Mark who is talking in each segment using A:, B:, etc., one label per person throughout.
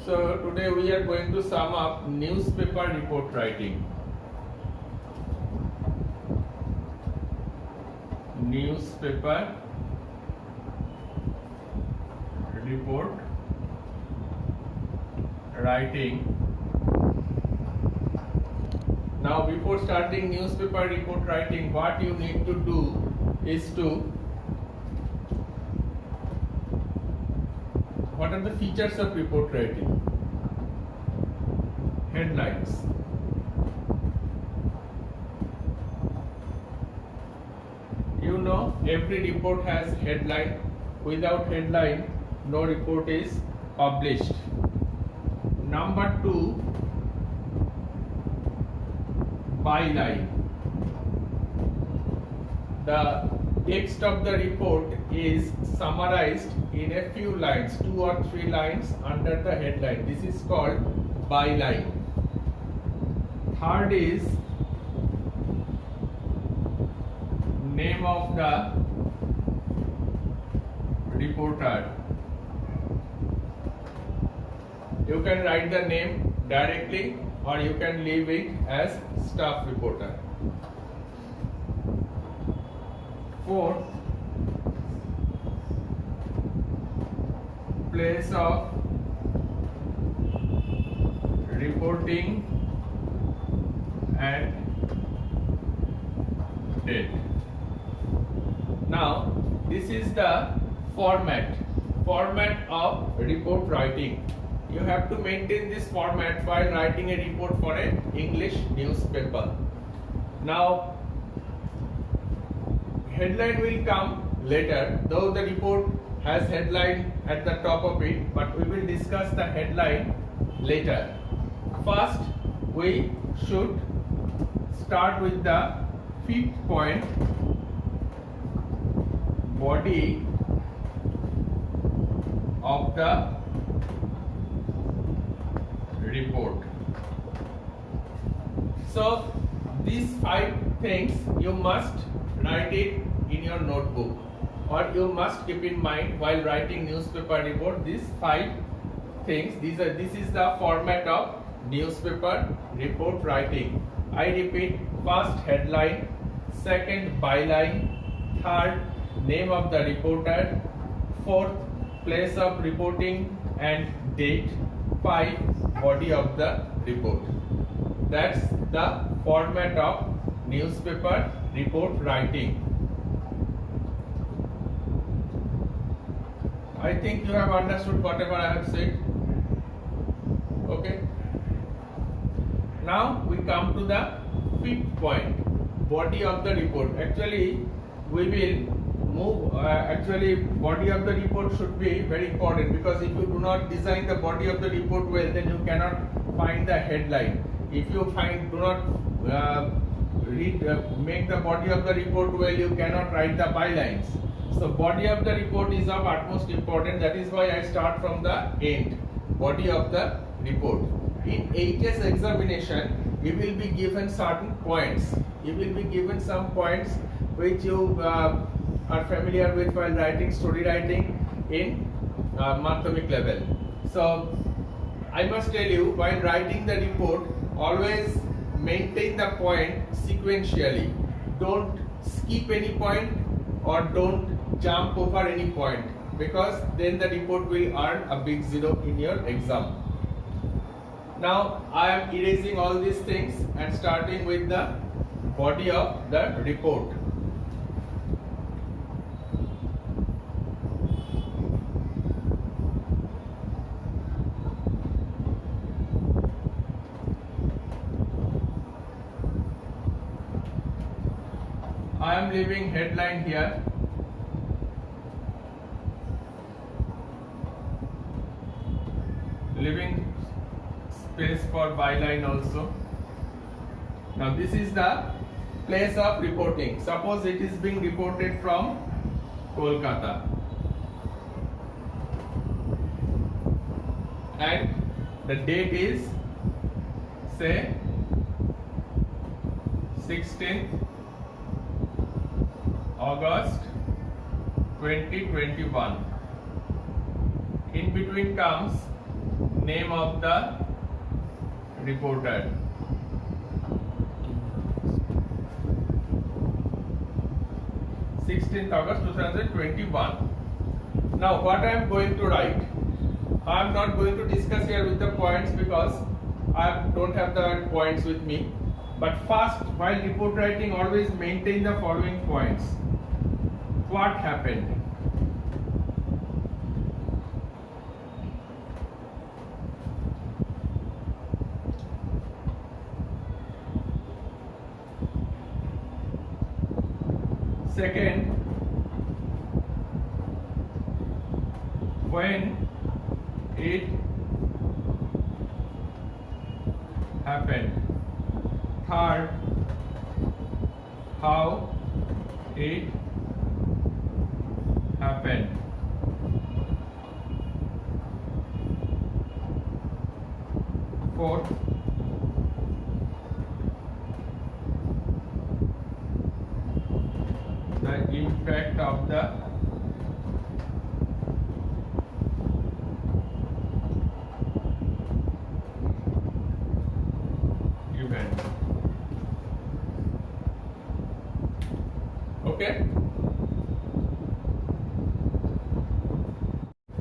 A: So today we are going to sum up newspaper report writing. Newspaper report writing. Now before starting newspaper report writing, what you need to do is what are the features of report writing? Headlines. You know, every report has headline. Without headline, no report is published. Number 2, byline. The text of the report is summarized in a few lines, 2 or 3 lines under the headline. This is called byline. Third is name of the reporter. You can write the name directly or you can leave it as staff reporter. Fourth, place of reporting and date. Now this is the format of report writing. You have to maintain this format while writing a report for an English newspaper. Now headline will come later, though the report has headline at the top of it, but we will discuss the headline later. First, we should start with the 5th point, body of the report. So these 5 things you must write it in your notebook, or you must keep in mind while writing newspaper report. These 5 things, this is the format of newspaper report writing. I repeat: first, headline; second, byline; third, name of the reporter; fourth, place of reporting and date; 5, body of the report. That's the format of newspaper report writing. I think you have understood whatever I have said. Okay. Now we come to the 5th point, body of the report. Actually, we will move. Body of the report should be very important, because if you do not design the body of the report well, then you cannot find the headline. If you do not make the body of the report well, you cannot write the bylines. So body of the report is of utmost importance. That is why I start from the end. Body of the report. In HS examination, you will be given certain points. You will be given some points which you are familiar with while writing story writing in Madhyamik level. So I must tell you, while writing the report, always maintain the point sequentially. Don't skip any point or don't jump over any point, because then the report will earn a big 0 in your exam. Now I am erasing all these things and starting with the body of the report. I am leaving headline here. Leaving space for byline also. Now this is the place of reporting. Suppose it is being reported from Kolkata, and the date is, say, 16th August 2021. In between comes Name of the reporter. August 2021. Now what I am going to write, I am not going to discuss here with the points because I don't have the points with me. But first, while report writing, always maintain the following points. What happened? Second, when it happened. Third, how it happened. Fourth, the impact of the event. Okay.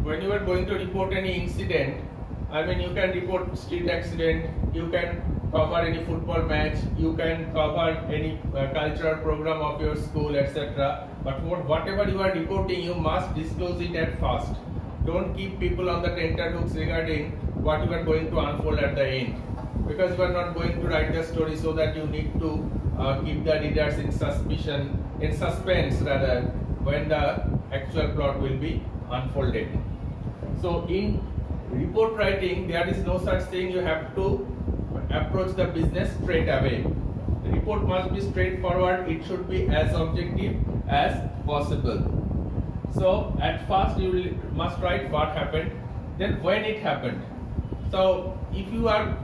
A: When you are going to report any incident, I mean, you can report street accident, you can cover any football match, you can cover any cultural program of your school, etc. But whatever you are reporting, you must disclose it at first. Don't keep people on the tenterhooks regarding what you are going to unfold at the end, because you are not going to write the story so that you need to keep the readers in suspense rather, when the actual plot will be unfolded. So in report writing, there is no such thing. You have to approach the business straight away. The report must be straightforward. It should be as objective as possible. So at first you must write what happened, then when it happened. So if you have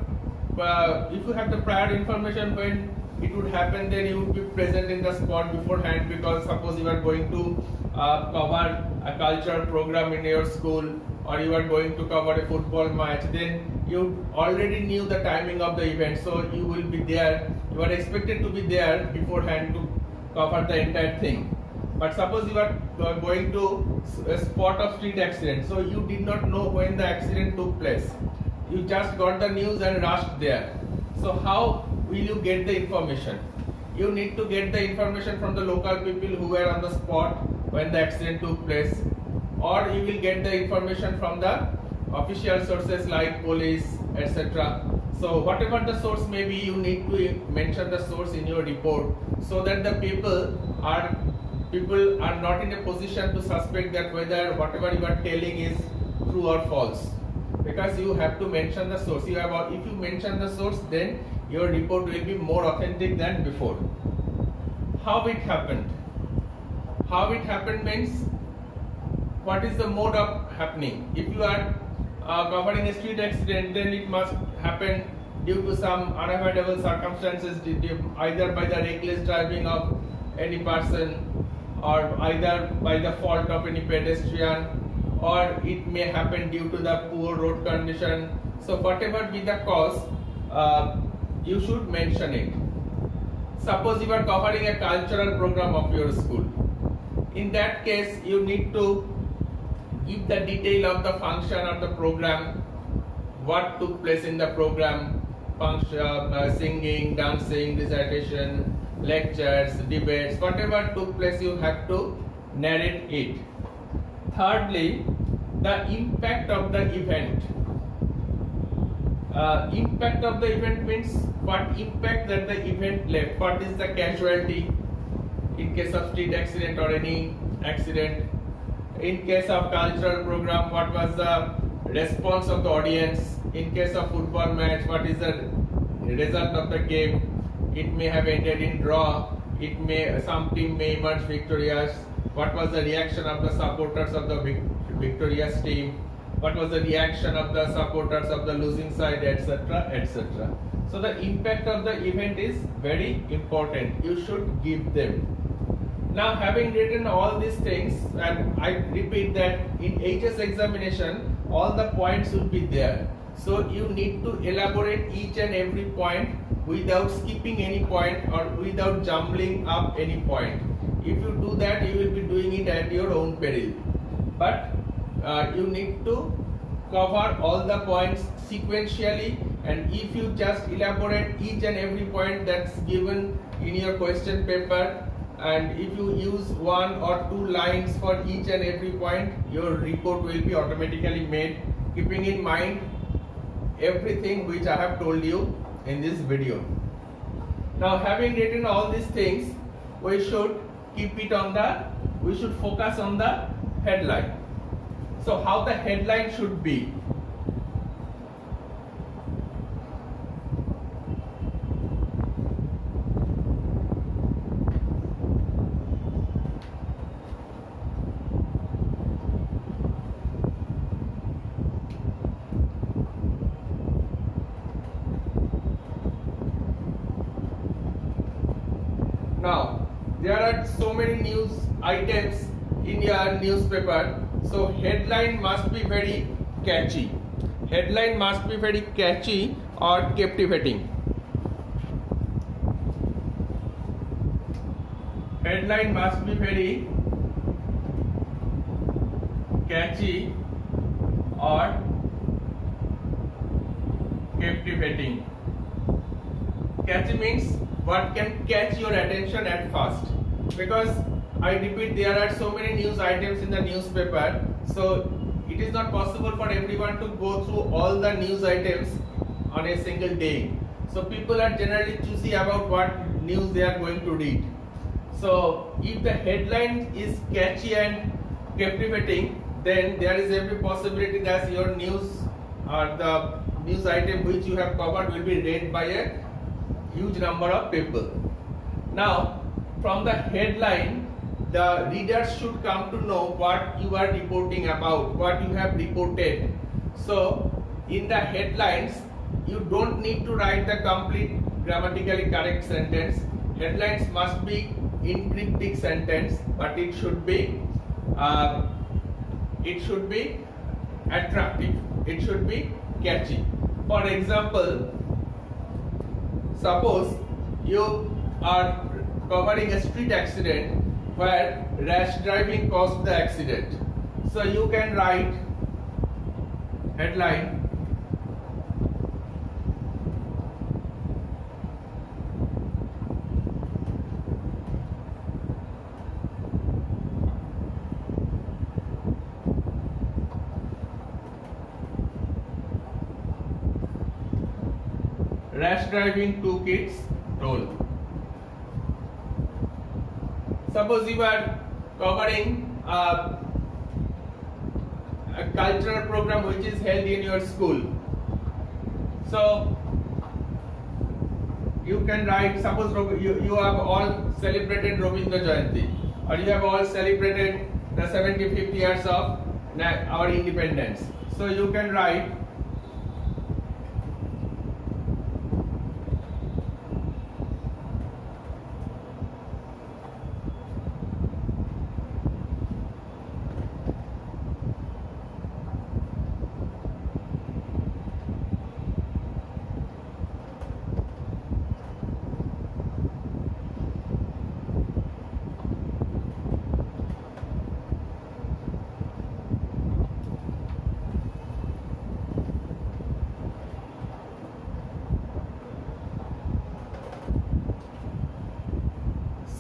A: the prior information when it would happen, then you would be present in the spot beforehand, because suppose you are going to cover a cultural program in your school, or you are going to cover a football match, then you already knew the timing of the event, so you will be there. You are expected to be there beforehand to cover the entire thing. But suppose you are going to a spot of street accident, so you did not know when the accident took place. You just got the news and rushed there. So how will you get the information? You need to get the information from the local people who were on the spot when the accident took place, or you will get the information from the official sources like police, etc. So whatever the source may be, you need to mention the source in your report, so that the people are not in a position to suspect that whether whatever you are telling is true or false, because you have to mention the source. If you mention the source, then your report will be more authentic than before. How it happened? How it happened means, what is the mode of happening? If you are covering a street accident, then it must happen due to some unavoidable circumstances, either by the reckless driving of any person, or either by the fault of any pedestrian, or it may happen due to the poor road condition. So whatever be the cause, you should mention it. Suppose you are covering a cultural program of your school. In that case, you need to give the detail of the function of the program, what took place in the program, function, singing, dancing, recitation, lectures, debates, whatever took place, you have to narrate it. Thirdly, the impact of the event. Impact of the event means what impact that the event left. What is the casualty in case of street accident or any accident? In case of cultural program, what was the response of the audience? In case of football match, what is the result of the game? It may have ended in draw. Some team may emerge victorious. What was the reaction of the supporters of the victorious team? What was the reaction of the supporters of the losing side, etc., etc. So the impact of the event is very important. You should give them. Now, having written all these things, and I repeat that in HS examination, all the points will be there. So you need to elaborate each and every point without skipping any point or without jumbling up any point. If you do that, you will be doing it at your own peril. But you need to cover all the points sequentially, and if you just elaborate each and every point that's given in your question paper, and if you use 1 or 2 lines for each and every point, your report will be automatically made, keeping in mind everything which I have told you in this video. Now, having written all these things, we should focus on the headline. So how the headline should be? Now, there are so many news items in your newspaper, so headline must be very catchy. Headline must be very catchy or captivating. Headline must be very catchy or captivating. Catchy means what can catch your attention at first, because I repeat, there are so many news items in the newspaper, so it is not possible for everyone to go through all the news items on a single day. So people are generally choosy about what news they are going to read. So if the headline is catchy and captivating, then there is every possibility that your news or the news item which you have covered will be read by a huge number of people. Now, from the headline, the readers should come to know what you are reporting about, what you have reported. So, in the headlines, you don't need to write the complete grammatically correct sentence. Headlines must be in cryptic sentence, but it should be attractive. It should be catchy. For example, suppose you are covering a street accident where rash driving caused the accident. So you can write headline, rash driving 2 kids toll. Suppose you are covering a cultural program which is held in your school. So you can write, suppose you have all celebrated Rabindra Jayanti, or you have all celebrated the 75th years of our independence. So you can write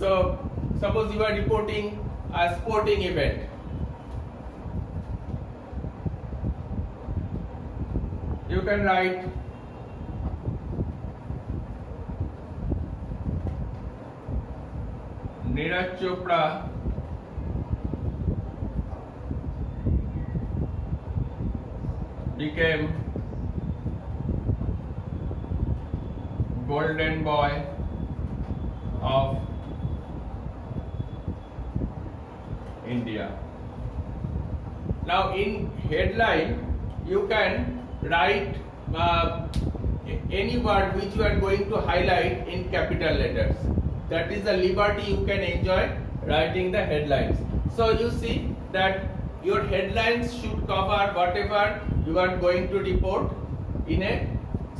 A: So, suppose you are reporting a sporting event. You can write Neeraj Chopra became golden boy of India. Now in headline you can write any word which you are going to highlight in capital letters. That is the liberty you can enjoy writing the headlines. So you see that your headlines should cover whatever you are going to report, in a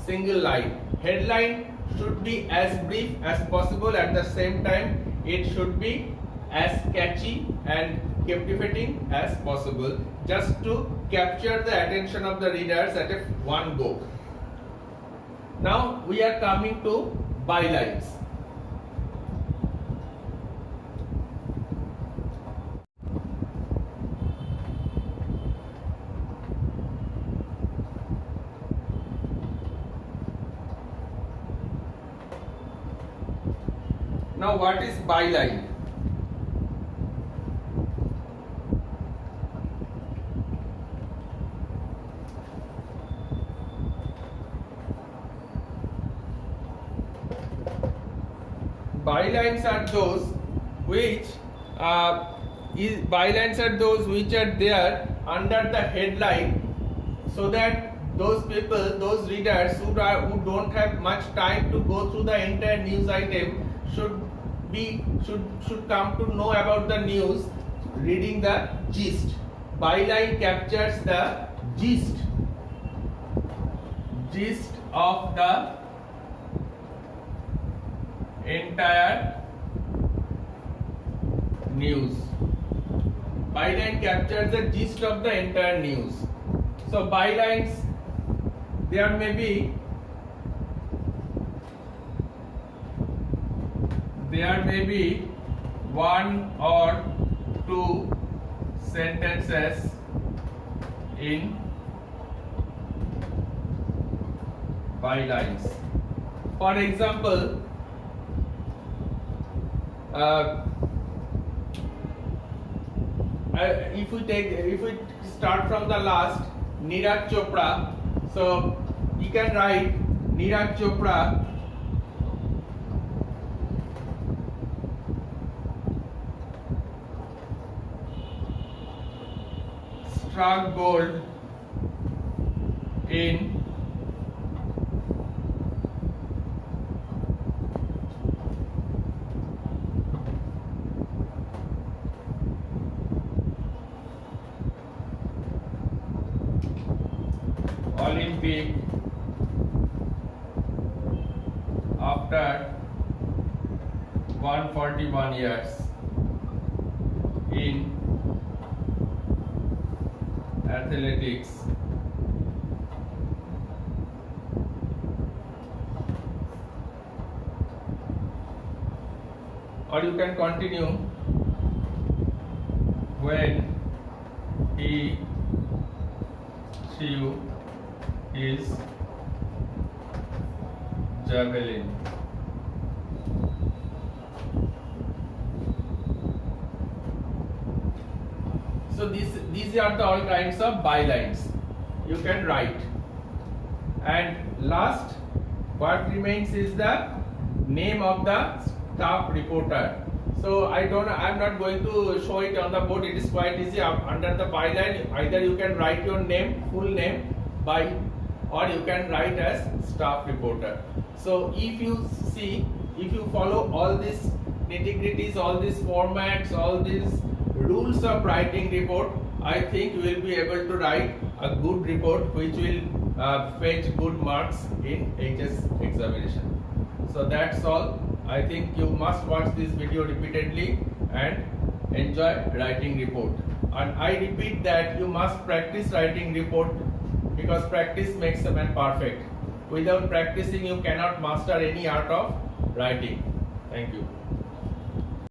A: single line. Headline should be as brief as possible, at the same time it should be as catchy and captivating as possible, just to capture the attention of the readers at a one go. Now we are coming to bylines. Now what is byline? Bylines are those which are there under the headline, so that those people, those readers who don't have much time to go through the entire news item should come to know about the news reading the gist. Byline captures the gist of the entire news. Byline captures the gist of the entire news. So bylines, there may be one or two sentences in bylines. For example, if we start from the last, Neeraj Chopra, so you can write Neeraj Chopra struck gold in Olympic after 141 years in athletics. Or you can continue, when he threw his javelin. So these are the all kinds of bylines you can write. And last, what remains is the name of the staff reporter. So I'm not going to show it on the board. It is quite easy. Under the byline, either you can write your name, full name, or you can write as staff reporter. So if you follow all these nitty-gritties, all these formats, all these rules of writing report, I think you will be able to write a good report which will fetch good marks in HS examination. So that's all. I think you must watch this video repeatedly and enjoy writing report. And I repeat that you must practice writing report, because practice makes a man perfect. Without practicing, you cannot master any art of writing. Thank you.